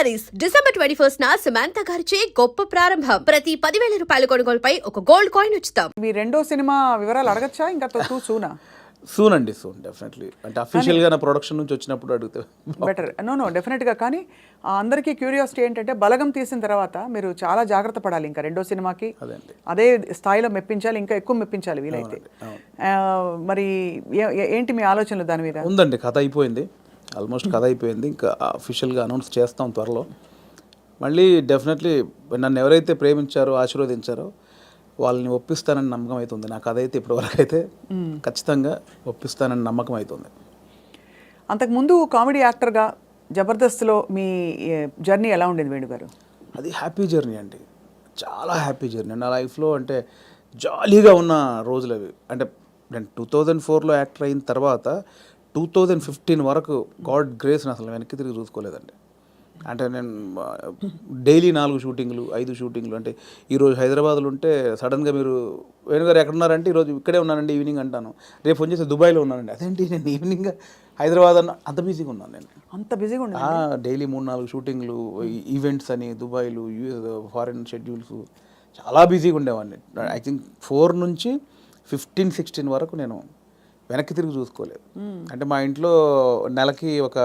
Saris December 21 Samantha గారిచే గొప్ప ప్రారంభం. ప్రతి 10,000 రూపాయల కొనుగోలుపై ఒక గోల్డ్ కాయిన్ ఉచితం. మీ రెండో సినిమా వివరాలు అడగచ్చా? ఇంకా టూ సూనా? సూన్ అండి, సూన్ డెఫినెట్లీ. అంటే అఫీషియల్గా నా ప్రొడక్షన్ నుంచి వచ్చినప్పుడు అడిగితే బెటర్. నో డెఫినెట్గా. కానీ అందరికీ క్యూరియాసిటీ ఏంటంటే బలగం తీసిన తర్వాత మీరు చాలా జాగ్రత్త పడాలి. ఇంకా రెండో సినిమాకి అదే స్థాయిలో మెప్పించాలి, ఇంకా ఎక్కువ మెప్పించాలి వీలైతే. మరి ఏంటి మీ ఆలోచనలు దాని మీద? ఉందండి, కథ అయిపోయింది, ఆల్మోస్ట్ కథ అయిపోయింది. ఇంకా అఫీషియల్గా అనౌన్స్ చేస్తాం త్వరలో. మళ్ళీ డెఫినెట్లీ నన్ను ఎవరైతే ప్రేమించారో ఆశీర్వదించారో వాళ్ళని ఒప్పిస్తానని నమ్మకం అవుతుంది. నా కథ అయితే ఇప్పటివరకు అయితే ఖచ్చితంగా ఒప్పిస్తానని నమ్మకం అవుతుంది. అంతకుముందు కామెడీ యాక్టర్గా జబర్దస్త్లో మీ జర్నీ ఎలా ఉండేది వేణు గారు? అది హ్యాపీ జర్నీ అండి, చాలా హ్యాపీ జర్నీ నా లైఫ్లో. అంటే జాలీగా ఉన్న రోజులు అవి. అంటే నేను 2004లో యాక్టర్ అయిన తర్వాత 2015 వరకు గాడ్ గ్రేస్ని అసలు వెనక్కి తిరిగి చూసుకోలేదండి. అంటే నేను డైలీ 4 షూటింగ్లు 5 షూటింగ్లు. అంటే ఈరోజు హైదరాబాద్లో ఉంటే సడన్గా మీరు వేణుగారు ఎక్కడున్నారంటే ఈరోజు ఇక్కడే ఉన్నానండి ఈవినింగ్ అంటాను. రేపు ఫోన్ చేసి దుబాయ్లో ఉన్నానండి. అదేంటి నేను ఈవినింగ్ హైదరాబాద్ అన్న అంత బిజీగా ఉన్నాను నేను. అంత బిజీగా ఉన్నా డైలీ 3-4 షూటింగ్లు, ఈవెంట్స్ అని దుబాయ్లు, ఫారిన్ షెడ్యూల్స్, చాలా బిజీగా ఉండేవాడిని. ఐ థింక్ 4 నుంచి 15-16 వరకు నేను వెనక్కి తిరిగి చూసుకోలేదు. అంటే మా ఇంట్లో నెలకి ఒక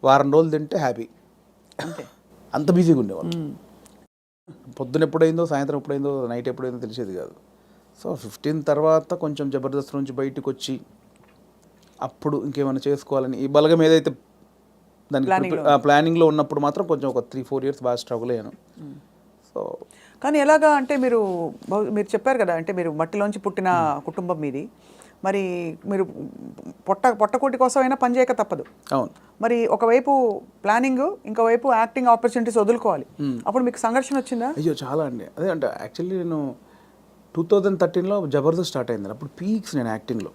వారం రోజులు తింటే హ్యాపీ, అంత బిజీగా ఉండేవాళ్ళు. పొద్దున ఎప్పుడైందో, సాయంత్రం ఎప్పుడైందో, నైట్ ఎప్పుడైందో తెలిసేది కాదు. సో 15 తర్వాత కొంచెం జబర్దస్త్ నుంచి బయటకు వచ్చి అప్పుడు ఇంకేమైనా చేసుకోవాలని ఈ బలగం ఏదైతే దానికి ప్లానింగ్లో ఉన్నప్పుడు మాత్రం కొంచెం ఒక 3-4 ఇయర్స్ బాగా స్ట్రగుల్ అయ్యాను. సో కానీ ఎలాగా అంటే మీరు చెప్పారు కదా, అంటే మీరు మట్టిలోంచి పుట్టిన కుటుంబం మీది. మరి మీరు పొట్టకోటి కోసం అయినా పని చేయక తప్పదు. అవును. మరి ఒకవైపు ప్లానింగ్, ఇంకోవైపు యాక్టింగ్ ఆపర్చునిటీస్ వదులుకోవాలి. అప్పుడు మీకు సంఘర్షణ వచ్చిందా? అయ్యో చాలా అండి. అదే అంటే యాక్చువల్లీ నేను 2013లో జబర్దస్త్ స్టార్ట్ అయింది. అప్పుడు పీక్స్ నేను యాక్టింగ్లో,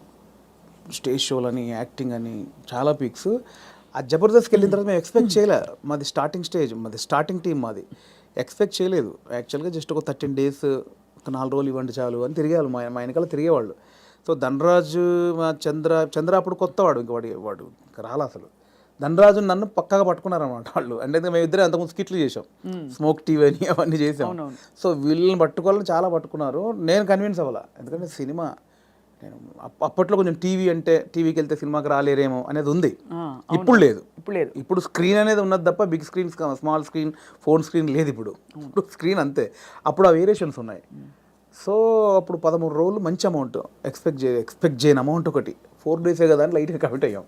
స్టేజ్ షోలని, యాక్టింగ్ అని చాలా పీక్స్. ఆ జబర్దస్త్కి వెళ్ళిన తర్వాత మేము ఎక్స్పెక్ట్ చేయలే. మాది స్టార్టింగ్ స్టేజ్, మాది స్టార్టింగ్ టీం, మాది ఎక్స్పెక్ట్ చేయలేదు. యాక్చువల్గా జస్ట్ ఒక 13 డేస్, ఒక 4 రోజులు ఇవ్వండి చాలు అని తిరిగేవాళ్ళు, మా వెనకాల తిరిగేవాళ్ళు. సో ధనరాజు, మా చంద్ర అప్పుడు కొత్తవాడు, ఇంక వాడు ఇంకా రాలా అసలు. ధనరాజు నన్ను పక్కగా పట్టుకున్నారన్నమాట వాళ్ళు. అంటే మేము ఇద్దరే అంతకుముందు స్కిట్లు చేసాం, స్మోక్ టీవీ అని అవన్నీ చేసాం. సో వీళ్ళని పట్టుకోవాలని చాలా పట్టుకున్నారు. నేను కన్విన్స్ అవ్వాల, ఎందుకంటే సినిమా నేను అప్పట్లో కొంచెం టీవీ అంటే టీవీకి వెళ్తే సినిమాకి రాలేరేమో అనేది ఉంది. ఇప్పుడు లేదు. ఇప్పుడు స్క్రీన్ అనేది ఉన్నది తప్ప big screen, small screen, phone screen లేదు. ఇప్పుడు స్క్రీన్ అంతే. అప్పుడు ఆ వేరియేషన్స్ ఉన్నాయి. సో అప్పుడు 13 రోజులు మంచి అమౌంట్ ఎక్స్పెక్ట్ చేయని అమౌంట్ ఒకటి. 4 డేసే కదా అని లైట్గా కమిట్ అయ్యాం.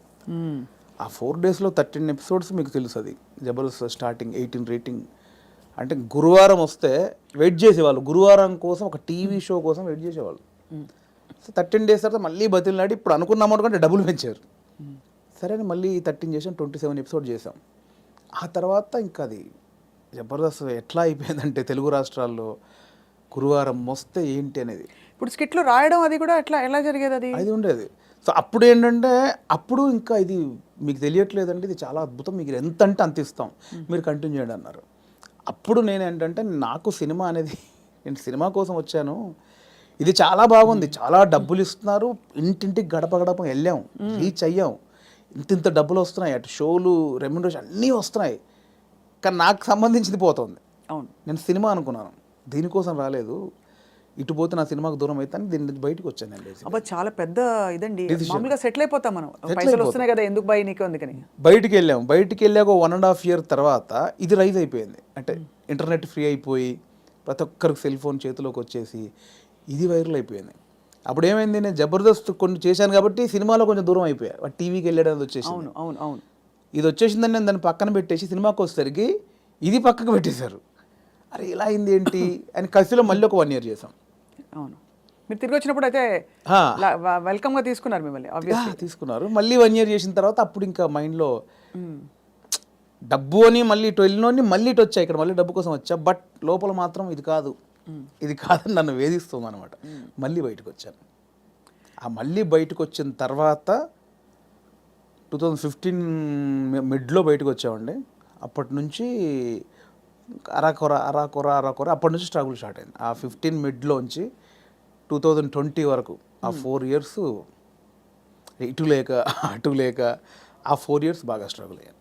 ఆ 4 డేస్లో 13 ఎపిసోడ్స్ మీకు తెలుసు. అది జబర్దస్త్ స్టార్టింగ్ 18 రేటింగ్. అంటే గురువారం వస్తే వెయిట్ చేసేవాళ్ళు, గురువారం కోసం ఒక టీవీ షో కోసం వెయిట్ చేసేవాళ్ళు. సో 13 డేస్ తర్వాత మళ్ళీ బతిలాడి ఇప్పుడు అనుకున్న అమౌంట్ కంటే డబ్బులు పెంచారు. సరే అని మళ్ళీ 13 చేసాం, 27 ఎపిసోడ్ చేసాం. ఆ తర్వాత ఇంకా అది జబర్దస్త్ ఎట్లా అయిపోయిందంటే తెలుగు రాష్ట్రాల్లో గురువారం వస్తే ఏంటి అనేది. ఇప్పుడు స్కిట్లు రాయడం అది కూడా ఎలా జరిగేది? అది ఉండేది. సో అప్పుడు ఏంటంటే అప్పుడు ఇంకా ఇది మీకు తెలియట్లేదండి, ఇది చాలా అద్భుతం, మీకు ఎంత అంటే అంత ఇస్తాం, మీరు కంటిన్యూ చేయండి అన్నారు. అప్పుడు నేను ఏంటంటే నాకు సినిమా అనేది, నేను సినిమా కోసం వచ్చాను, ఇది చాలా బాగుంది, చాలా డబ్బులు ఇస్తున్నారు, ఇంటింటికి గడప గడప వెళ్ళాం, రీచ్ అయ్యాం, ఇంత డబ్బులు వస్తున్నాయి, అటు షోలు, రెమ్యునరేషన్ అన్నీ వస్తున్నాయి, కానీ నాకు సంబంధించింది పోతుంది. అవును, నేను సినిమా అనుకున్నాను, దీనికోసం రాలేదు, ఇటు పోతే నా సినిమాకు దూరం అయితే దీని నుంచి బయటకు వచ్చాను అండి. అబ్బా చాలా పెద్ద ఇదండి. మామూలుగా సెటిల్ అయిపోతాం మనం, పైసలు వస్తున్నాయి కదా ఎందుకు భయ నీకు, అందుకని బయటికి వెళ్ళాక 1.5 year తర్వాత ఇది రైజ్ అయిపోయింది. అంటే ఇంటర్నెట్ ఫ్రీ అయిపోయి ప్రతి ఒక్కరికి సెల్ ఫోన్ చేతిలోకి వచ్చేసి ఇది వైరల్ అయిపోయింది. అప్పుడు ఏమైంది, నేను జబర్దస్త్ కొన్ని చేశాను కాబట్టి సినిమాలో కొంచెం దూరం అయిపోయా, టీవీకి వెళ్ళడం వచ్చేసి. అవును ఇది వచ్చేసిందని నేను దాన్ని పక్కన పెట్టేసి సినిమాకి వచ్చేసరికి ఇది పక్కకు పెట్టేశారు. అరే ఇలా అయింది ఏంటి అని కసిలో మళ్ళీ ఒక 1 year చేసాం. అవును, మీరు తిరిగి వచ్చినప్పుడు అయితే వెల్కమ్గా తీసుకున్నారు మిమ్మల్ని, తీసుకున్నారు. మళ్ళీ 1 year చేసిన తర్వాత అప్పుడు ఇంకా మైండ్లో డబ్బు అని మళ్ళీ ఇటు వెళ్ళినోని మళ్ళీ ఇటు వచ్చా, ఇక్కడ మళ్ళీ డబ్బు కోసం వచ్చా, బట్ లోపల మాత్రం ఇది కాదని నన్ను వేధిస్తుంది అనమాట. మళ్ళీ బయటకు వచ్చాను. ఆ మళ్ళీ బయటకు వచ్చిన తర్వాత 2015 మిడ్లో బయటకు వచ్చామండి. అప్పటి నుంచి అరాకొర అప్పటి నుంచి స్ట్రగుల్ స్టార్ట్ అయింది. ఆ 15 మిడ్లోంచి 2020 వరకు ఆ 4 years ఇటు లేక అటు లేక ఆ 4 years బాగా స్ట్రగుల్ అయ్యాను.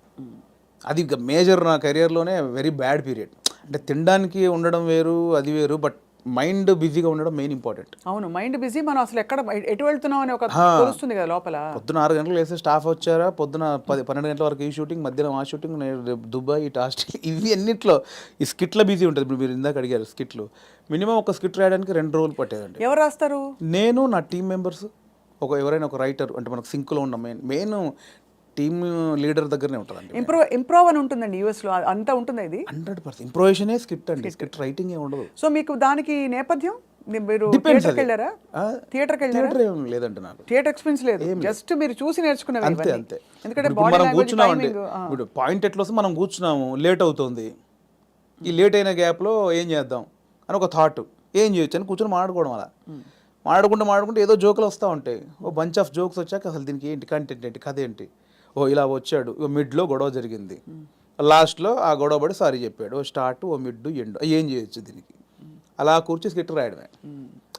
అది మేజర్ నా కెరియర్లోనే వెరీ బ్యాడ్ పీరియడ్. అంటే తినడానికి ఉండడం వేరు, అది వేరు, బట్ మైండ్ బిజీగా ఉండడం మెయిన్ ఇంపార్టెంట్. అవును, మైండ్ బిజీ. మనం అసలు ఎక్కడ ఎటు వెళ్తున్నాం అని ఒక తెలుస్తుంది కదా లోపల. పొద్దున 6 గంటలకు వేస్తే స్టాఫ్ వచ్చారా, పొద్దున 12 గంటల వరకు ఈ షూటింగ్, మధ్యాహ్నం ఆ షూటింగ్, దుబాయ్, ఇటు ఆస్ట్రేలియా, ఇవి అన్నిట్లో ఈ స్కిట్ల బిజీ ఉంటుంది. ఇప్పుడు మీరు ఇందాక అడిగారు స్కిట్లు, మినిమం ఒక స్కిట్ రాయడానికి 2 రోజులు పట్టేదండి. ఎవరు రాస్తారు? నేను, నా టీం మెంబర్స్, ఎవరైనా ఒక రైటర్, అంటే మనకు సింక్లో ఉన్న మెయిన్ టీమ్ లీడర్ దగ్గరనే ఉంటుందండి. ఇంప్రూవ్ అని ఉంటుందండి యూఎస్లో, అంతా ఉంటుంది ఇది. 100% ఇంప్రొవేషనే స్క్రిప్ట్ అండి, స్క్రిప్ట్ రైటింగ్ ఏ ఉండదు. సో మీకు దానికి నేపథ్యం, మీరు Depends థియేటర్కి అది. వెళ్ళారా? థియేటర్కి వెళ్ళారా? థియేటర్ ఏం లేదండి నాకు. థియేటర్ ఎక్స్పీరియన్స్ లేదు, జస్ట్ మీరు చూసి నేర్చుకున్నవి అంతే ఇవన్నీ. అంతే. ఎందుకంటే ఇప్పుడు బాడీ మనం లాంగ్వేజ్, కూర్చున్నామండి, టైమింగ్. ఇప్పుడు పాయింట్ ఎట్లా వస్తే మనం కూర్చున్నాము, లేట్ అవుతుంది, ఈ లేట్ అయిన గ్యాప్లో ఏం చేద్దాం అని ఒక థాట్, ఏం చేయొచ్చు అని కూర్చొని మాట్లాడుకోవడం. అలా మాట్లాడుకుంటే ఏదో జోకులు వస్తూ ఉంటాయి. ఓ బంచ్ ఆఫ్ జోక్స్ వచ్చాక అసలు దీనికి ఏంటి కంటెంట్ ఏంటి, కథ ఏంటి, ఓ ఇలా వచ్చాడు, ఓ మిడ్లో గొడవ జరిగింది, లాస్ట్లో ఆ గొడవ పడి సారీ చెప్పాడు, ఓ స్టార్ట్, ఓ మిడ్, ఎండ్, ఏం చేయొచ్చు దీనికి. అలా కూర్చి స్కిట్ రాయడమే,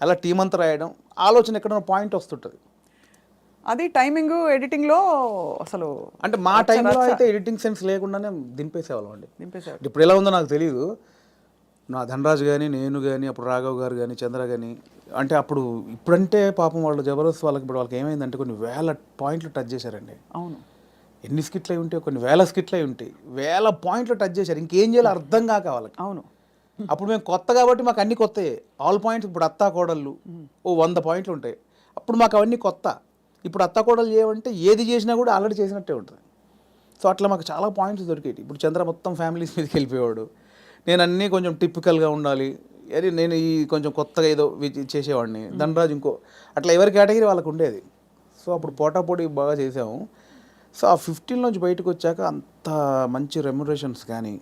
అలా టీం అంతా రాయడం, ఆలోచన ఎక్కడ పాయింట్ వస్తుంటుంది. అది టైమింగ్ ఎడిటింగ్లో అసలు అంటే మా టైంలో అయితే ఎడిటింగ్ సెన్స్ లేకుండానే దింపేసేవాళ్ళం అండి. నింపేశారు. ఇప్పుడు ఎలా ఉందో నాకు తెలియదు. నా ధనరాజు కానీ, నేను కానీ, అప్పుడు రాఘవ్ గారు కానీ, చంద్ర కానీ, అంటే అప్పుడు ఇప్పుడంటే పాపం వాళ్ళు జబర్దస్త్ వాళ్ళకి ఇప్పుడు వాళ్ళకి ఏమైందంటే కొన్ని వేల పాయింట్లు టచ్ చేశారండి. అవును, ఎన్ని స్కిట్లు అయి ఉంటాయి, కొన్ని వేల స్కిట్లు అయి ఉంటాయి, వేల పాయింట్లు టచ్ చేశారు. ఇంకేం చేయాలో అర్థం కాక వాళ్ళకి. అవును. అప్పుడు మేము కొత్త కాబట్టి మాకు అన్ని కొత్తయే, ఆల్ పాయింట్స్. ఇప్పుడు అత్తా కోడళ్ళు ఓ 100 పాయింట్లు ఉంటాయి, అప్పుడు మాకు అవన్నీ కొత్త. ఇప్పుడు అత్తా కోడలు చేయమంటే ఏది చేసినా కూడా ఆల్రెడీ చేసినట్టే ఉంటుంది. సో అట్లా మాకు చాలా పాయింట్స్ దొరికేవి. ఇప్పుడు చంద్ర మొత్తం ఫ్యామిలీస్ మీదకి వెళ్ళిపోయాడు, నేను అన్నీ కొంచెం టిపికల్గా ఉండాలి, అరే నేను ఈ కొంచెం కొత్తగా ఏదో చేసేవాడిని, ధనరాజు ఇంకో, అట్లా ఎవరి కేటగిరీ వాళ్ళకు ఉండేది. సో అప్పుడు పోటాపోటీ బాగా చేసాము. సో ఆ 15 నుంచి బయటకు వచ్చాక అంత మంచి రెమ్యునరేషన్స్ కానీ,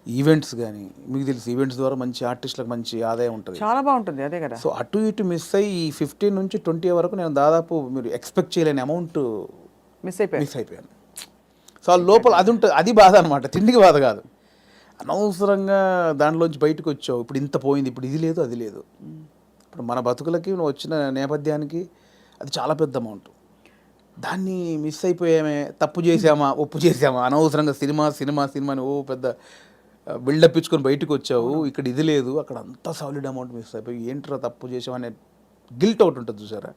ఈవెంట్స్ కానీ, మీకు తెలుసు ఈవెంట్స్ ద్వారా మంచి ఆర్టిస్టులకు మంచి ఆదాయం ఉంటుంది, చాలా బాగుంటుంది. అదే కదా. సో అటు ఇటు మిస్ అయ్యి ఈ 15 నుంచి 20 వరకు నేను దాదాపు మీరు ఎక్స్పెక్ట్ చేయలేని అమౌంట్ మిస్ అయిపోయాను. సో ఆ లోపల అది ఉంటుంది, అది బాధ అనమాట, తిండికి బాధ కాదు. అనవసరంగా దాంట్లోంచి బయటకు వచ్చావు, ఇప్పుడు ఇంత పోయింది, ఇప్పుడు ఇది లేదు అది లేదు. ఇప్పుడు మన బతుకులకి నువ్వు వచ్చిన నేపథ్యానికి అది చాలా పెద్ద అమౌంట్. దాన్ని మిస్ అయిపోయామే, తప్పు చేసామా, ఒప్పు చేసామా, అనవసరంగా సినిమాని ఓ పెద్ద బిల్డప్ ఇచ్చుకొని బయటకు వచ్చావు, ఇక్కడ ఇది లేదు, అక్కడ అంతా సాలిడ్ అమౌంట్ మిస్ అయిపోయి ఏంట్రా తప్పు చేసామనే గిల్ట్ ఒకటి ఉంటుంది చూసారా,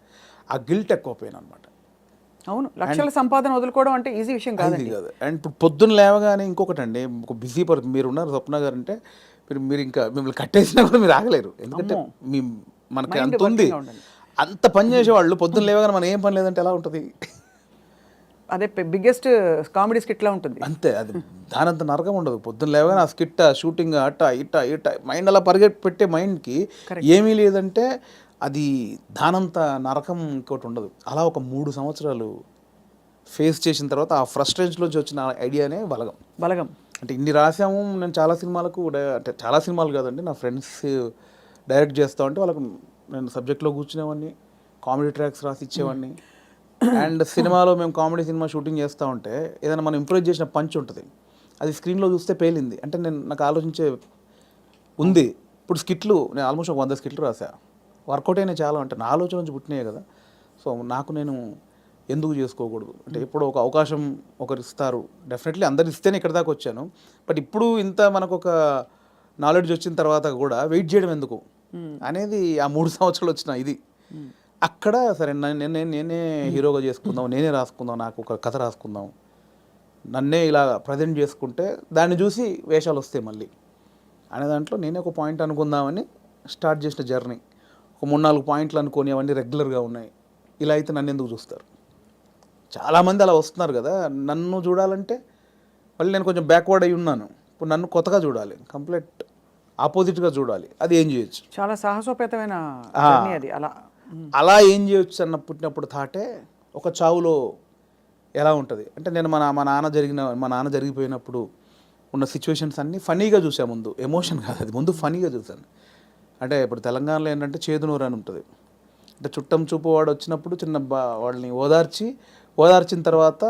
ఆ గిల్ట్ ఎక్కువ పోయిన అనమాట. అవును, లక్షల సంపాదన వదులుకోవడం అంటే ఈజీ విషయం కాదు. అండ్ ఇప్పుడు పొద్దున్న లేవగానే ఇంకొకటి అండి, ఒక బిజీ మీరు ఉన్నారు స్వప్న గారు అంటే, మీరు ఇంకా మిమ్మల్ని కట్టేసినా కూడా మీరు ఆగలేరు, ఎందుకంటే మనకి అంత ఉంది, అంత పని చేసేవాళ్ళు పొద్దున్న లేవగానే మనం ఏం పని లేదంటే ఎలా ఉంటుంది. అదే బిగ్గెస్ట్ కామెడీ స్కిట్లా ఉంటుంది. అంతే, అది దానంత నరకం ఉండదు. పొద్దున్న లేవగానే ఆ స్కిట్, షూటింగ్, అట్ట ఇట్ట మైండ్ అలా పెట్టే మైండ్కి ఏమీ లేదంటే అది దానంత నరకం ఇంకోటి ఉండదు. అలా ఒక 3 సంవత్సరాలు ఫేస్ చేసిన తర్వాత ఆ ఫ్రస్ట్రేషన్లోంచి వచ్చిన ఐడియానే బలగం. అంటే ఇన్ని రాసాము, నేను చాలా సినిమాలకు, అంటే చాలా సినిమాలు కాదండి, నా ఫ్రెండ్స్ డైరెక్ట్ చేస్తా ఉంటే వాళ్ళకు నేను సబ్జెక్ట్లో కూర్చునేవాడిని, కామెడీ ట్రాక్స్ రాసి ఇచ్చేవాడిని. అండ్ సినిమాలో మేము కామెడీ సినిమా షూటింగ్ చేస్తూ ఉంటే ఏదైనా మనం ఇంప్రూవ్ చేసిన పంచ్ ఉంటుంది, అది స్క్రీన్లో చూస్తే పేలింది అంటే నాకు ఆలోచించే ఉంది. ఇప్పుడు స్కిట్లు నేను ఆల్మోస్ట్ 100 స్కిట్లు రాసా, వర్కౌట్ అయినా చాలా, అంటే నా ఆలోచన నుంచి పుట్టినాయి కదా. సో నాకు నేను ఎందుకు చేసుకోకూడదు, అంటే ఎప్పుడో ఒక అవకాశం ఒకరు ఇస్తారు, డెఫినెట్లీ అందరు ఇస్తేనే ఇక్కడ దాకా వచ్చాను. బట్ ఇప్పుడు ఇంత మనకు ఒక నాలెడ్జ్ వచ్చిన తర్వాత కూడా వెయిట్ చేయడం ఎందుకు అనేది ఆ 3 సంవత్సరాలు వచ్చిన ఇది. అక్కడ సరే నేనే హీరోగా చేసుకుందాం, నేనే రాసుకుందాం, నాకు ఒక కథ రాసుకుందాం, నన్నే ఇలా ప్రజెంట్ చేసుకుంటే దాన్ని చూసి వేషాలు వస్తాయి మళ్ళీ అనే దాంట్లో నేనే ఒక పాయింట్ అనుకుందామని స్టార్ట్ చేసిన జర్నీ. ఒక 3-4 పాయింట్లు అనుకొని అవన్నీ రెగ్యులర్గా ఉన్నాయి. ఇలా అయితే నన్ను ఎందుకు చూస్తారు, చాలామంది అలా వస్తున్నారు కదా. నన్ను చూడాలంటే మళ్ళీ నేను కొంచెం బ్యాక్వర్డ్ అయి ఉన్నాను, ఇప్పుడు నన్ను కొత్తగా చూడాలి, కంప్లీట్ ఆపోజిట్గా చూడాలి, అది ఏం చేయొచ్చు. చాలా సాహసోపేతమైన జర్నీ అది. అలా ఏం చేయొచ్చు అన్న పుట్టినప్పుడు థాటే ఒక చావులో ఎలా ఉంటుంది అంటే, నేను మా నాన్న జరిగిపోయినప్పుడు ఉన్న సిచ్యువేషన్స్ అన్నీ ఫనీగా చూసాను. ముందు ఎమోషన్ కాదు, అది ముందు ఫనీగా చూశాను. అంటే ఇప్పుడు తెలంగాణలో ఏంటంటే చేదునూరు అని ఉంటుంది, అంటే చుట్టం చూపు వాడు వచ్చినప్పుడు వాళ్ళని ఓదార్చిన తర్వాత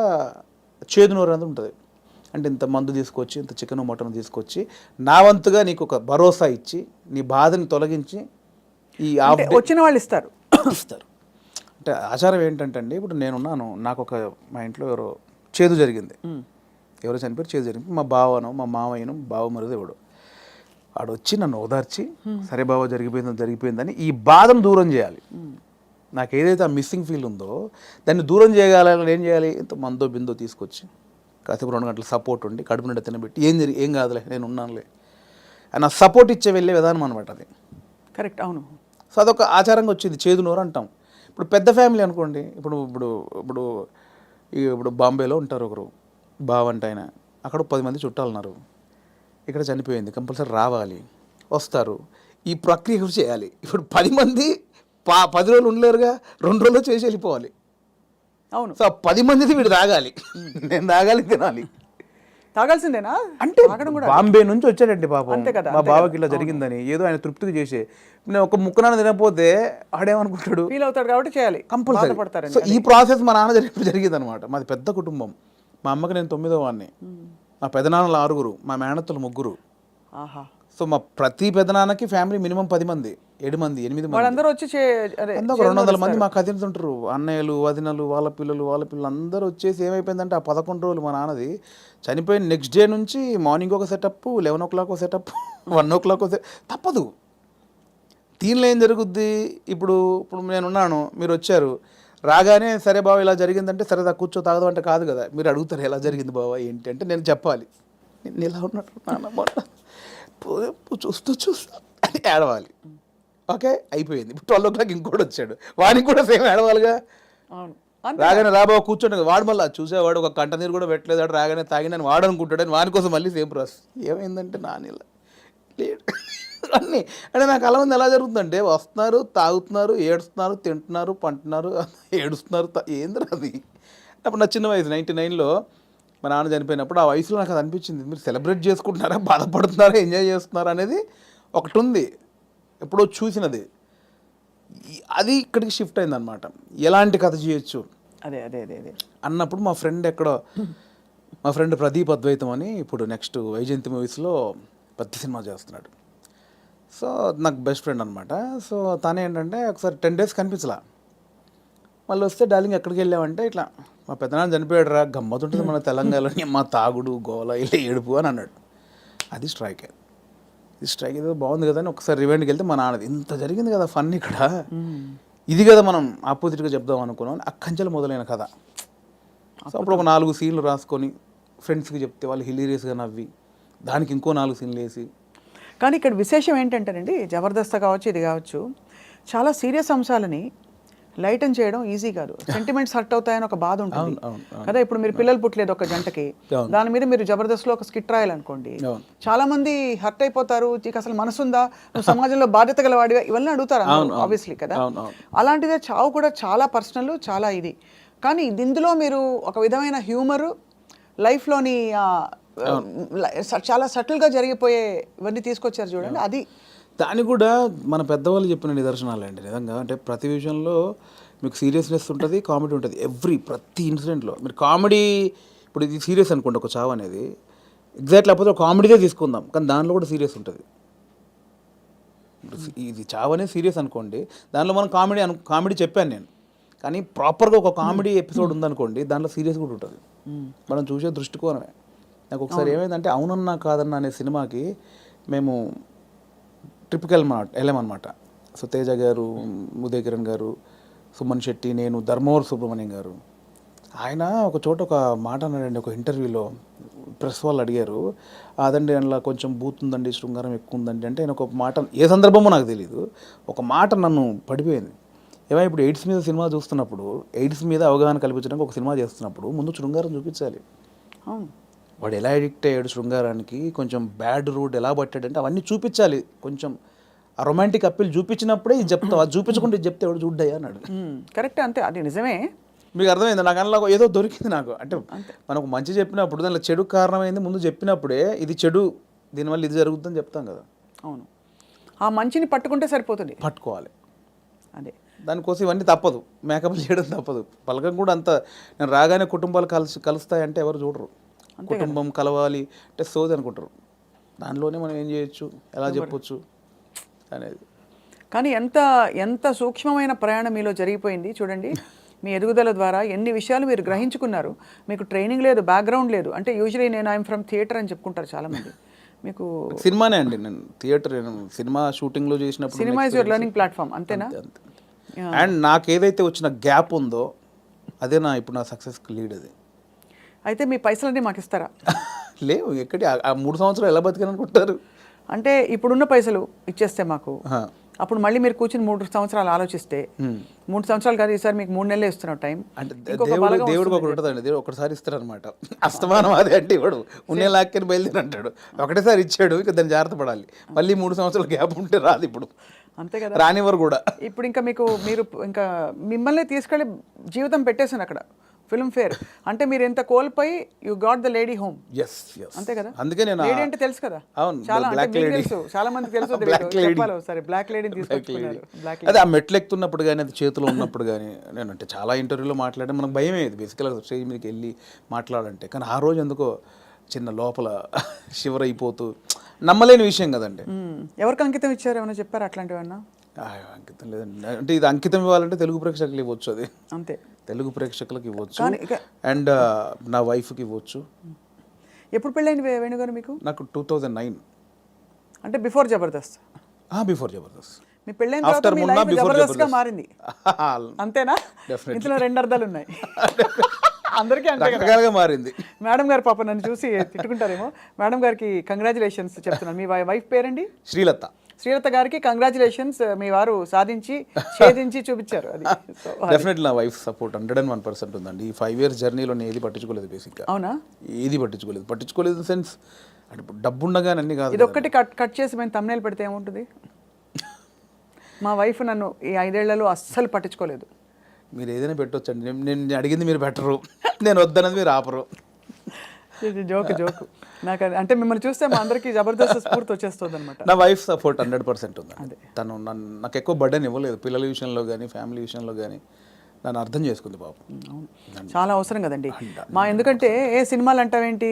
చేదునూరు అనేది ఉంటుంది. అంటే ఇంత మందు తీసుకొచ్చి, ఇంత చికెన్ మటన్ తీసుకొచ్చి నా వంతుగా నీకు ఒక భరోసా ఇచ్చి, నీ బాధని తొలగించి ఈ వచ్చిన వాళ్ళు ఇస్తారు. అంటే ఆచారం ఏంటంటే అండి, ఇప్పుడు నేనున్నాను, నాకు ఒక మా ఇంట్లో ఎవరో చేదు జరిగింది, ఎవరో చనిపోయారు, చేదు జరిగింది. మా బావనో మా మావయ్యను బావ మరుదు ఎవడు ఆడు వచ్చి నన్ను ఓదార్చి సరే బావ జరిగిపోయిందని ఈ బాధను దూరం చేయాలి. నాకు ఏదైతే ఆ మిస్సింగ్ ఫీల్ ఉందో దాన్ని దూరం చేయగలని ఏం చేయాలి, ఇంత మందో బిందో తీసుకొచ్చి కాసేపు 2 గంటలు సపోర్ట్ ఉండి కడుపు నిండా తినబెట్టి ఏం కాదులే నేను ఉన్నానులే అని సపోర్ట్ ఇచ్చే వెళ్ళే విధానం అనమాట అది. కరెక్ట్, అవును. సో అదొక ఆచారంగా వచ్చింది, చేదు నోరు అంటాం. ఇప్పుడు పెద్ద ఫ్యామిలీ అనుకోండి, ఇప్పుడు ఇప్పుడు ఇప్పుడు ఇప్పుడు బాంబేలో ఉంటారు ఒకరు బావంట ఆయన, అక్కడ 10 మంది చుట్టాలు ఉన్నారు, ఇక్కడ చనిపోయింది కంపల్సరీ రావాలి, వస్తారు, ఈ ప్రక్రియ కూడా చేయాలి. ఇప్పుడు 10 మంది 10 రోజులు ఉండలేరుగా, 2 రోజుల్లో చేసి వెళ్ళిపోవాలి. అవును. సో 10 మందిది వీడు తాగాలి, నేను తాగాలి, తినాలి. తాగాల్సిందేనా అంటే బాంబే నుంచి వచ్చాడండి పాపం, అంతే కదా, మా బావకి ఇలా జరిగిందని ఏదో ఆయన తృప్తికి చేసే, నేను ఒక ముక్కనాన్న తినకపోతే ఆడేమనుకుంటాడు, ఫీల్ అవుతాడు కాబట్టి చేయాలి, కంపల్సరీ. సో ఈ ప్రాసెస్ మా నాన్న జరిగింది అనమాట. మాది పెద్ద కుటుంబం, మా అమ్మకి నేను 9వ వాడిని, మా పెదనాన్నలు 6, మా మేనత్తలు 3. ఆహా. సో మా ప్రతి పెదనాన్నకి ఫ్యామిలీ మినిమం 10 మంది, 7 మంది, 8 మంది, వాళ్ళందరూ వచ్చి 200 మంది మా కజిన్స్ ఉంటారు, అన్నయ్యలు వదినలు వాళ్ళ పిల్లలు అందరూ వచ్చేసి ఏమైపోయిందంటే ఆ 11 రోజులు మా నాన్నది చనిపోయిన నెక్స్ట్ డే నుంచి మార్నింగ్ ఒక సెటప్, 11 o'clock ఒక సెటప్, 1 o'clock తప్పదు. దీనిలో ఏం జరుగుద్ది, ఇప్పుడు నేనున్నాను, మీరు వచ్చారు, రాగానే సరే బావ ఇలా జరిగిందంటే సరే కూర్చో తాగదు అంటే కాదు కదా, మీరు అడుగుతారు ఎలా జరిగింది బావ ఏంటి అంటే నేను చెప్పాలి, నేను ఇలా ఉన్నట్టు నాన్న చూస్తూ అని ఏడవాలి. ఓకే అయిపోయింది. ఇప్పుడు 12 o'clock ఇంకోటి వచ్చాడు, వాడికి కూడా సేమ్ ఏడవాలిగా. రాగానే రాబావ కూర్చోండి, వాడు మళ్ళీ చూసేవాడు ఒక కంట నీరు కూడా పెట్టలేదు, వాడు రాగానే తాగినని వాడు అనుకుంటాడని వాని కోసం మళ్ళీ సేమ్ ప్రాసెస్. ఏమైందంటే నానిలా లేడు అన్నీ అంటే నాకు అలా ఉంది. ఎలా జరుగుతుందంటే వస్తున్నారు, తాగుతున్నారు, ఏడుస్తున్నారు, తింటున్నారు, పంటున్నారు, ఏడుస్తున్నారు, ఏంద్రా అది. అప్పుడు నా చిన్న వయసు 99లో మా నాన్న చనిపోయినప్పుడు ఆ వయసులో నాకు అది అనిపించింది, మీరు సెలబ్రేట్ చేసుకుంటున్నారా, బాధపడుతున్నారా, ఎంజాయ్ చేస్తున్నారా అనేది ఒకటి ఉంది, ఎప్పుడో చూసినది. అది ఇక్కడికి షిఫ్ట్ అయిందనమాట. ఎలాంటి కథ చేయొచ్చు అదే అదే అదే అదే అన్నప్పుడు మా ఫ్రెండ్ ప్రదీప్ అద్వైతం అని ఇప్పుడు నెక్స్ట్ వైజయంతి మూవీస్లో పెద్ద సినిమా చేస్తున్నాడు. సో నాకు బెస్ట్ ఫ్రెండ్ అనమాట. సో తను ఏంటంటే ఒకసారి 10 days కనిపించలా, మళ్ళీ వస్తే డార్లింగ్ ఎక్కడికి వెళ్ళామంటే ఇట్లా మా పెద్దనాన్న చనిపోయాడు రా, గమ్మతుంటుంది మన తెలంగాణలోని, మా తాగుడు గోల ఇలా ఏడుపు అని అన్నాడు. అది స్ట్రైక్ ఏదో బాగుంది కదా అని ఒకసారి రివెండ్కి వెళ్తే మా నాన్నది ఇంత జరిగింది కదా ఫన్ ఇక్కడ, ఇది కదా మనం ఆపోజిట్గా చెప్దాం అనుకున్నాం. అక్కంచెలు మొదలైన కథ. సో అప్పుడు ఒక 4 సీన్లు రాసుకొని ఫ్రెండ్స్కి చెప్తే వాళ్ళు హిలీరియస్గా నవ్వి దానికి ఇంకో 4 సీన్లు వేసి. కానీ ఇక్కడ విశేషం ఏంటంటేనండి, జబర్దస్త్ కావచ్చు ఇది కావచ్చు, చాలా సీరియస్ అంశాలని లైటన్ చేయడం ఈజీ కాదు. సెంటిమెంట్స్ హర్ట్ అవుతాయని ఒక బాధ ఉంటుంది కదా. ఇప్పుడు మీరు పిల్లలు పుట్టలేదు ఒక జంటకి, దాని మీద మీరు జబర్దస్త్లో ఒక స్కిట్ రాయాలనుకోండి, చాలా మంది హర్ట్ అయిపోతారు, నీకు అసలు మనసుందా, నువ్వు సమాజంలో బాధ్యత గలవాడిగా, ఇవన్నీ అడుగుతారు ఆబ్వియస్లీ కదా. అలాంటిదే చావు కూడా చాలా పర్సనల్, చాలా ఇది. కానీ ఇందులో మీరు ఒక విధమైన హ్యూమరు, లైఫ్లోని చాలా సటిల్గా జరిగిపోయే ఇవన్నీ తీసుకొచ్చారు చూడండి. అది దాన్ని కూడా మన పెద్దవాళ్ళు చెప్పిన నిదర్శనాలు అండి నిజంగా. అంటే ప్రతి విషయంలో మీకు సీరియస్నెస్ ఉంటుంది, కామెడీ ఉంటుంది. ప్రతి ఇన్సిడెంట్లో మీరు కామెడీ, ఇప్పుడు ఇది సీరియస్ అనుకోండి ఒక చావు అనేది, ఎగ్జాక్ట్ లేకపోతే ఒక కామెడీగా తీసుకుందాం, కానీ దానిలో కూడా సీరియస్ ఉంటుంది. ఇది చావు అనేది సీరియస్ అనుకోండి, దానిలో మనం కామెడీ చెప్పాను నేను, కానీ ప్రాపర్గా ఒక కామెడీ ఎపిసోడ్ ఉందనుకోండి, దాంట్లో సీరియస్ కూడా ఉంటుంది. మనం చూసే దృష్టికోణమే. నాకు ఒకసారి ఏమైందంటే అవునన్నా కాదన్నా అనే సినిమాకి మేము ట్రిప్కి వెళ్ళామన్నమాట. సో తేజ గారు, ఉదయ్ కిరణ్ గారు, సుమన్ శెట్టి, నేను, ధర్మవరం సుబ్రహ్మణ్యం గారు. ఆయన ఒక చోట ఒక మాట అన్నాడండి ఒక ఇంటర్వ్యూలో, ప్రెస్ వాళ్ళు అడిగారు, అదండి అందులో కొంచెం బూత్ ఉందండి, శృంగారం ఎక్కువ ఉందండి అంటే ఆయన ఒక మాట, ఏ సందర్భమో నాకు తెలీదు, ఒక మాట నన్ను పడిపోయింది. ఏమైనా ఇప్పుడు ఎయిడ్స్ మీద సినిమా చూస్తున్నప్పుడు, ఎయిడ్స్ మీద అవగాహన కల్పించడానికి ఒక సినిమా చేస్తున్నప్పుడు ముందు శృంగారం చూపించాలి. వాడు ఎలా అడిక్ట్ అయ్యాడు శృంగారానికి, కొంచెం బ్యాడ్ రూట్ ఎలా పట్టాడంటే అవన్నీ చూపించాలి. కొంచెం ఆ రొమాంటిక్ అప్పీల్ చూపించినప్పుడే ఇది చెప్తావు, అది చూపించకుండా ఇది చెప్తే ఎవడు చూడ్డాయి అన్నాడు. కరెక్ట్, అంతే, అది నిజమే. మీకు అర్థమైంది? నాకు అందులో ఏదో దొరికింది నాకు. అంటే మనకు మంచి చెప్పినప్పుడు దానిలో చెడు కారణమైంది ముందు చెప్పినప్పుడే, ఇది చెడు, దీనివల్ల ఇది జరుగుతుందని చెప్తాం కదా. అవును, ఆ మంచిని పట్టుకుంటే సరిపోతుంది, పట్టుకోవాలి. అదే దానికోసం ఇవన్నీ తప్పదు, మేకప్ చేయడం తప్పదు. పలకం కూడా అంత, నేను రాగానే కుటుంబాలు కలుస్తాయంటే ఎవరు చూడరు. కుటుంబం కలవాలి అంటే సోది అనుకుంటారు. దానిలోనే మనం ఏం చేయొచ్చు, ఎలా చెప్పొచ్చు అనేది. కానీ ఎంత సూక్ష్మమైన ప్రయాణం మీలో జరిగిపోయింది చూడండి. మీ ఎదుగుదల ద్వారా ఎన్ని విషయాలు మీరు గ్రహించుకున్నారు. మీకు ట్రైనింగ్ లేదు, బ్యాక్గ్రౌండ్ లేదు. అంటే యూజువలీ నేను ఐఎమ్ ఫ్రమ్ థియేటర్ అని చెప్పుకుంటారు చాలామంది. మీకు సినిమానే అండి, నేను థియేటర్, నేను సినిమా షూటింగ్లో చేసినప్పుడు cinema is your learning platform, అంతేనా? అండ్ నాకు ఏదైతే వచ్చిన గ్యాప్ ఉందో అదే ఇప్పుడు నా సక్సెస్కి లీడ్. అది అయితే మీ పైసలన్నీ మాకు ఇస్తారా? లేవు, ఎక్కడి ఆ 3 సంవత్సరాలు ఎలా బతికాననుకుంటారు? అంటే ఇప్పుడున్న పైసలు ఇచ్చేస్తే మాకు, అప్పుడు మళ్ళీ మీరు కూర్చుని 3 సంవత్సరాలు ఆలోచిస్తే 3 సంవత్సరాలు కాదు, ఈసారి మీకు 3 నెలలు ఇస్తున్నాం టైం. అంటే దేవుడికి ఒకటి ఉంటుందండి, దేవుడు ఒకటిసారి ఇస్తారు అనమాట. అస్తమానం అదే అంటే ఇవ్వడు, ఉన్నే లాక్కని బయలుదేరి అంటాడు. ఒకటేసారి ఇచ్చాడు, ఇక దాన్ని జాగ్రత్త పడాలి. మళ్ళీ 3 సంవత్సరాల గ్యాప్ ఉంటే రాదు ఇప్పుడు, అంతే కదా, రానివ్వరు కూడా. ఇప్పుడు ఇంకా మీరు ఇంకా మిమ్మల్ని తీసుకెళ్ళి జీవితం పెట్టేసాను అక్కడ ఫిల్మ్ ఫేర్. అంటే మీరు ఎంత కోల్పోయి you got the lady home. అంతే కదా, అందుకే నేను లేడీ అంటే తెలుసు కదా, అవును, చాలా బ్లాక్ లేడీ తెలుసు, చాలా మంది తెలుసు. సరే, బ్లాక్ లేడీని తీసుకొచ్చుకున్నారు. అదే ఆ మెట్లు ఎక్కుతున్నప్పుడు కానీ, అది చేతిలో ఉన్నప్పుడు కానీ, నేను అంటే చాలా ఇంటర్వ్యూలో మాట్లాడే మనకు భయం అయ్యేది బేసికల్గా స్టేజ్ మీదకి వెళ్ళి మాట్లాడాలంటే. కానీ ఆ రోజు ఎందుకో చిన్న లోపల షివర్ అయిపోతూ, నమ్మలేని విషయం కదండి. ఎవరికి అంకితం ఇచ్చారు, ఏమైనా చెప్పారు అట్లాంటివన్నా? అంకితం లేదండి, అంటే ఇది అంకితం ఇవ్వాలంటే తెలుగు ప్రేక్షకులు ఇవ్వచ్చు, అది అంతే, తెలుగు ప్రేక్షకులకు ఇవ్వచ్చు, అండ్ నా వైఫ్కి ఇవ్వచ్చు. ఎప్పుడు పెళ్ళైంది వేణుగారు మీకు? నాకు 2009, అంటే బిఫోర్ జబర్దస్త్. బిఫోర్ జబర్దస్త్. మీ పెళ్ళైన తర్వాత మీ లైఫ్ జబర్దస్త్గా మారింది, అంతేనా? ఇందులో 2 అర్థాలు ఉన్నాయి. అందరికీ అంతే మారింది. మేడం గారు పాప నన్ను చూసి తిట్టుకుంటారేమో. మేడం గారికి కంగ్రాచులేషన్స్ చెప్తున్నాను. మీ వైఫ్ పేరండి? శ్రీలత. శ్రీలత గారికి కంగ్రాచులేషన్స్, మీ వారు సాధించి ఛేదించి చూపించారు. అది డెఫినెట్లీ నా వైఫ్ సపోర్ట్ 101% ఉందండి. ఈ 5 years జర్నీలో నేను ఏది పట్టించుకోలేదు బేసిక్గా. అవునా? ఏది పట్టించుకోలేదు ఇన్ సెన్స్, అంటే డబ్బు ఉండగానే అన్ని కాదు. ఇది ఒక్కటి కట్ చేసి మేము thumbnail పెడితే ఏముంటుంది? మా వైఫ్ నన్ను ఈ 5 ఏళ్లలో అస్సలు పట్టించుకోలేదు. మీరు ఏదైనా పెట్టొచ్చండి, నేను అడిగింది మీరు పెట్టరు, నేను వద్దన్నది మీరు ఆపరు. జోక్ నాకు అంటే మిమ్మల్ని చూస్తే మా అందరికి జబర్దస్త్ స్ఫూర్తి వచ్చేస్తుంది అనమాట. నా వైఫ్ సపోర్ట్ 100% ఉంది. తను నాకు ఎక్కువ బర్డెన్ ఇవ్వలేదు, పిల్లల విషయంలో కానీ ఫ్యామిలీ విషయంలో కానీ నన్ను అర్థం చేసుకుంది బాబు. చాలా అవసరం కదండి ఎందుకంటే ఏ సినిమాలు అంటావేంటి,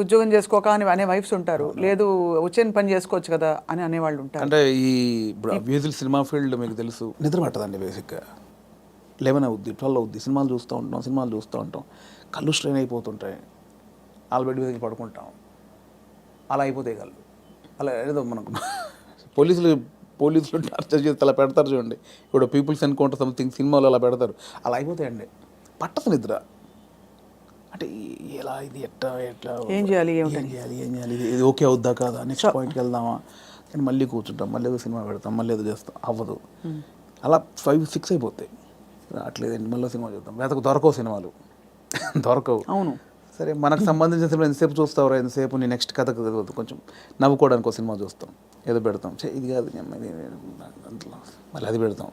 ఉద్యోగం చేసుకోక అని అనే వైఫ్స్ ఉంటారు, లేదు వచ్చేని పని చేసుకోవచ్చు కదా అని అనేవాళ్ళు ఉంటారు. అంటే ఈ మ్యూజిక్ సినిమా ఫీల్డ్ మీకు తెలుసు, నిద్ర పట్టదండి బేసిక్గా. 11 అవుద్ది, 12 అవుద్ది, సినిమాలు చూస్తూ ఉంటాం, కళ్ళు స్ట్రెయిన్ అయిపోతుంటాయి, బెడ్ మీదకి పడుకుంటాం, అలా అయిపోతాయి కళ్ళు. అలా ఏదో మనకు పోలీసులు టార్చర్ చేసి అలా పెడతారు చూడండి, ఇప్పుడు పీపుల్స్ ఎన్కౌంటర్ సంథింగ్ సినిమాలో అలా పెడతారు, అలా అయిపోతాయండి. పట్టదు నిద్ర. అంటే ఎలా ఇది ఎట్లా ఏం చేయాలి ఇది ఓకే అవుద్దా కాదా, నెక్స్ట్ పాయింట్కి వెళ్దామా అని మళ్ళీ కూర్చుంటాం, మళ్ళీ ఏదో సినిమా పెడతాం, మళ్ళీ ఏదో చేస్తాం, అవ్వదు. అలా 5-6 అయిపోతాయి. అట్లేదండి, మళ్ళీ సినిమా చూద్దాం, దొరకవు సినిమాలు, దొరకవు. అవును, సరే మనకు సంబంధించిన సినిమా ఎంతసేపు చూస్తావురా, ఎంతసేపు నీ నెక్స్ట్ కథ కొంచెం నవ్వుకోవడానికి ఒక సినిమా చూస్తాం, ఏదో పెడతాం, ఇది కాదు మళ్ళీ అది పెడతాం,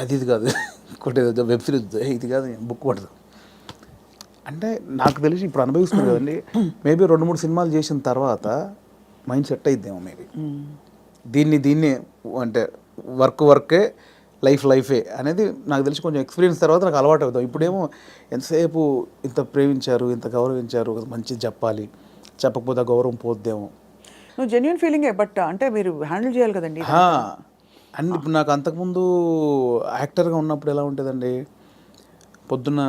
అది కాదు ఇంకోటి ఏదో వెబ్ సిరీస్, ఇది కాదు బుక్ పడతాం. అంటే నాకు తెలిసి ఇప్పుడు అనుభవిస్తుంది కదండి, మేబీ 2-3 సినిమాలు చేసిన తర్వాత మైండ్ సెట్ అయిద్దేమో మేబీ. దీన్ని అంటే వర్కే లైఫే అనేది నాకు తెలిసి కొంచెం ఎక్స్పీరియన్స్ తర్వాత నాకు అలవాటు అవుతాం. ఇప్పుడేమో ఎంతసేపు ఇంత ప్రేమించారు, ఇంత గౌరవించారు, మంచిది చెప్పాలి, చెప్పకపోతే గౌరవం పోద్దేమో. నువ్వు జెన్యూన్ ఫీలింగే, బట్ అంటే మీరు హ్యాండిల్ చేయాలి కదండి. అండ్ ఇప్పుడు నాకు అంతకుముందు యాక్టర్గా ఉన్నప్పుడు ఎలా ఉంటుందండి, పొద్దున్న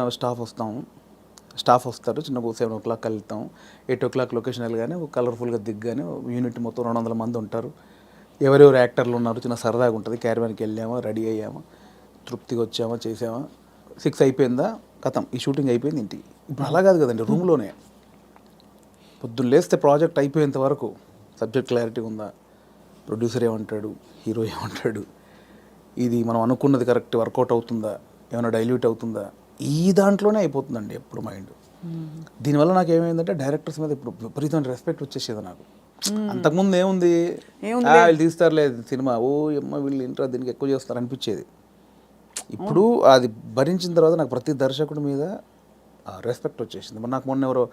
స్టాఫ్ వస్తారు, చిన్న 7 o'clock వెళ్తాం, 8 o'clock లొకేషన్ వెళ్ళగానే కలర్ఫుల్గా దిగ్గానే యూనిట్ మొత్తం 200 మంది ఉంటారు, ఎవరెవరు యాక్టర్లు ఉన్నారు, చిన్న సరదాగా ఉంటుంది. క్యారవాన్కి వెళ్ళామా, రెడీ అయ్యామా, తృప్తిగా వచ్చామా, చేసామా, 6 అయిపోయిందా, కథం, ఈ షూటింగ్ అయిపోయింది ఇంటికి. ఇప్పుడు అలా కాదు కదండి, రూమ్లోనే పొద్దున్న లేస్తే ప్రాజెక్ట్ అయిపోయేంత వరకు సబ్జెక్ట్ క్లారిటీ ఉందా, ప్రొడ్యూసర్ ఏమంటాడు, హీరో ఏమంటాడు, ఇది మనం అనుకున్నది కరెక్ట్ వర్కౌట్ అవుతుందా, ఏమైనా డైల్యూట్ అవుతుందా, ఈ దాంట్లోనే అయిపోతుందండి ఎప్పుడు మైండ్. దీనివల్ల నాకు ఏమైందంటే డైరెక్టర్స్ మీద ఇప్పుడు విపరీతమైన రెస్పెక్ట్ వచ్చేసేది నాకు. అంతకుముందు ఏముంది, వీళ్ళు తీస్తారులేదు సినిమా, వీళ్ళు ఇంట్రా దీనికి ఎక్కువ చేస్తారు అనిపించేది. ఇప్పుడు అది భరించిన తర్వాత నాకు ప్రతి దర్శకుడి మీద రెస్పెక్ట్ వచ్చేసింది. మరి నాకు మొన్న ఎవరో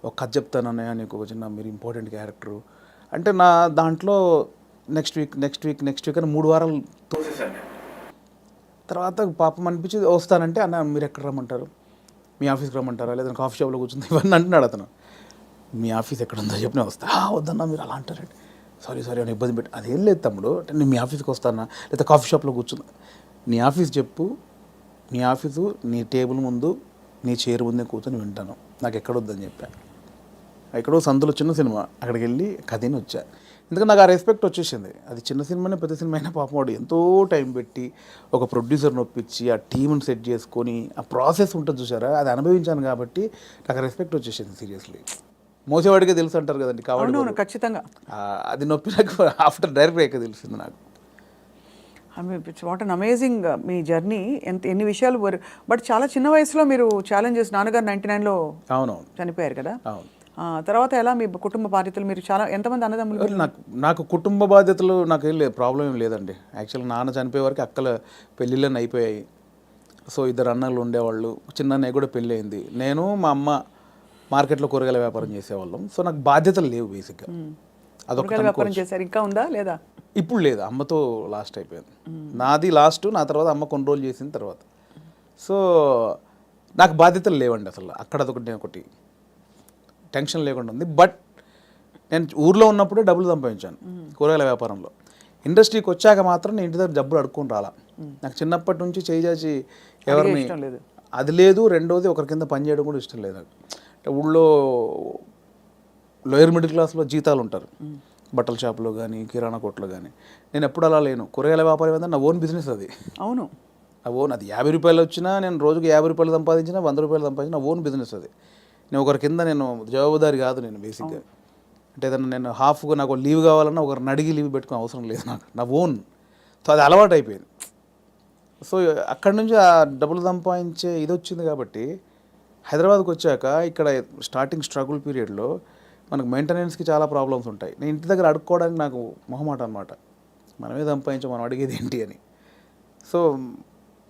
ఒక కథ చెప్తానన్నయ్య, నీకు ఒక చిన్న మీరు ఇంపార్టెంట్ క్యారెక్టరు అంటే, నా దాంట్లో నెక్స్ట్ వీక్ అని 3 వారాలు తోసేసాను. తర్వాత పాపం అనిపించి వస్తానంటే, అన్న మీరు ఎక్కడ రమ్మంటారు, మీ ఆఫీస్కి రమ్మంటారా, లేదా కాఫీ షాప్లో కూర్చుంది, ఇవన్నీ అంటున్నాడు అతను. మీ ఆఫీస్ ఎక్కడ ఉందో చెప్పిన వస్తా. వద్దన్నా మీరు అలా అంటారండి, సారీ అని ఇబ్బంది పెట్టి, అదేం లేదు తమ్ముడు, అంటే నేను మీ ఆఫీస్కి వస్తానా, లేదా కాఫీ షాప్లో కూర్చుందా, నీ ఆఫీస్ చెప్పు, నీ ఆఫీసు నీ టేబుల్ ముందు నీ చైర్ ముందే కూర్చొని వింటాను, నాకు ఎక్కడొద్దని చెప్పా. ఎక్కడో సందులో చిన్న సినిమా, అక్కడికి వెళ్ళి కథని వచ్చా. ఎందుకంటే నాకు ఆ రెస్పెక్ట్ వచ్చేసింది. అది చిన్న సినిమానే పెద్ద సినిమా అయినా పాపం వాడు ఎంతో టైం పెట్టి ఒక ప్రొడ్యూసర్ని ఒప్పించి ఆ టీంని సెట్ చేసుకొని ఆ ప్రాసెస్ ఉంటుంది చూసారా, అది అనుభవించాను కాబట్టి నాకు రెస్పెక్ట్ వచ్చేసింది. సీరియస్లీ మోసేవాడికే తెలుసు అంటారు కదండి కాబట్టి అవును ఖచ్చితంగా. అది నొప్పి నాకు ఆఫ్టర్ డైరెక్ట్ అయ్యాక తెలిసింది నాకు. What an amazing me journey. ఎన్ని విషయాలు బట్ చాలా చిన్న వయసులో మీరు ఛాలెంజెస్, నాన్నగారు 99లో అవునవును చనిపోయారు కదా. అవును. తర్వాత ఎలా మీ కుటుంబ బాధ్యతలు, మీరు చాలా ఎంతమంది అన్నదమ్ములు? నాకు కుటుంబ బాధ్యతలు నాకు ఏం లేదు, ప్రాబ్లం ఏం లేదండి. యాక్చువల్గా నాన్న చనిపోయే వరకు అక్కల పెళ్ళిళ్ళని అయిపోయాయి. సో 2 అన్నలు ఉండేవాళ్ళు, చిన్న అన్నయ్య కూడా పెళ్ళి అయింది. నేను మా అమ్మ మార్కెట్లో కూరగాయల వ్యాపారం చేసేవాళ్ళం. సో నాకు బాధ్యతలు లేవు బేసిక్గా. కూరగాయల వ్యాపారం చేశారు, ఇంకా ఉందా లేదా? ఇప్పుడు లేదు, అమ్మతో లాస్ట్ అయిపోయింది. నాది లాస్ట్, నా తర్వాత అమ్మ కొన్ని రోజులు చేసిన తర్వాత. సో నాకు బాధ్యతలు లేవండి అసలు. అక్కడ ఒకటి టెన్షన్ లేకుండా ఉంది. బట్ నేను ఊర్లో ఉన్నప్పుడే డబ్బులు సంపాదించాను కూరగాయల వ్యాపారంలో. ఇండస్ట్రీకి వచ్చాక మాత్రం నేను ఇంటి దగ్గర డబ్బులు అడుక్కొని రాలా. నాకు చిన్నప్పటి నుంచి చేసి ఎవరిని అది లేదు. రెండోది ఒకరి కింద పని చేయడం కూడా ఇష్టం లేదు నాకు. అంటే ఊళ్ళో లోయర్ మిడిల్ క్లాస్లో జీతాలు ఉంటారు, బట్టల షాపులో కానీ కిరాణా కొట్లో కానీ. నేను ఎప్పుడు అలా లేను. కూరగాయల వ్యాపారం ఏంటంటే నా ఓన్ బిజినెస్ అది. అవును, నా ఓన్. అది 50 రూపాయలు వచ్చినా, నేను రోజుకి 50 రూపాయలు సంపాదించినా, 100 రూపాయలు సంపాదించిన నా ఓన్ బిజినెస్ అది. నేను ఒకరి కింద నేను జవాబుదారి కాదు నేను బేసిక్గా. అంటే ఏదన్నా నేను హాఫ్గా నాకు లీవ్ కావాలన్నా ఒకరిని అడిగి లీవ్ పెట్టుకునే అవసరం లేదు నాకు, నా ఓన్. సో అది అలవాటు అయిపోయింది. సో అక్కడి నుంచి ఆ డబ్బులు సంపాదించే ఇది వచ్చింది కాబట్టి హైదరాబాద్కి వచ్చాక ఇక్కడ స్టార్టింగ్ స్ట్రగుల్ పీరియడ్లో మనకు మెయింటెనెన్స్కి చాలా ప్రాబ్లమ్స్ ఉంటాయి. నేను ఇంటి దగ్గర అడుక్కోవడానికి నాకు మొహమాట అనమాట. మనమే సంపాదించాం, మనం అడిగేది ఏంటి అని. సో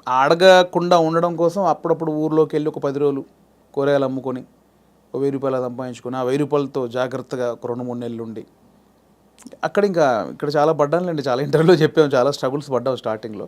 అడగకుండా ఉండడం కోసం అప్పుడప్పుడు ఊర్లోకి వెళ్ళి ఒక 10 రోజులు కూరగాయలు అమ్ముకొని 1000 రూపాయలు సంపాదించుకొని ఆ 1000 రూపాయలతో జాగ్రత్తగా ఒక 2-3 నెలలు ఉండి అక్కడ ఇక్కడ చాలా పడ్డానులేండి. చాలా ఇంటర్వ్యూలో చెప్పాము, చాలా స్ట్రగుల్స్ పడ్డాము స్టార్టింగ్లో.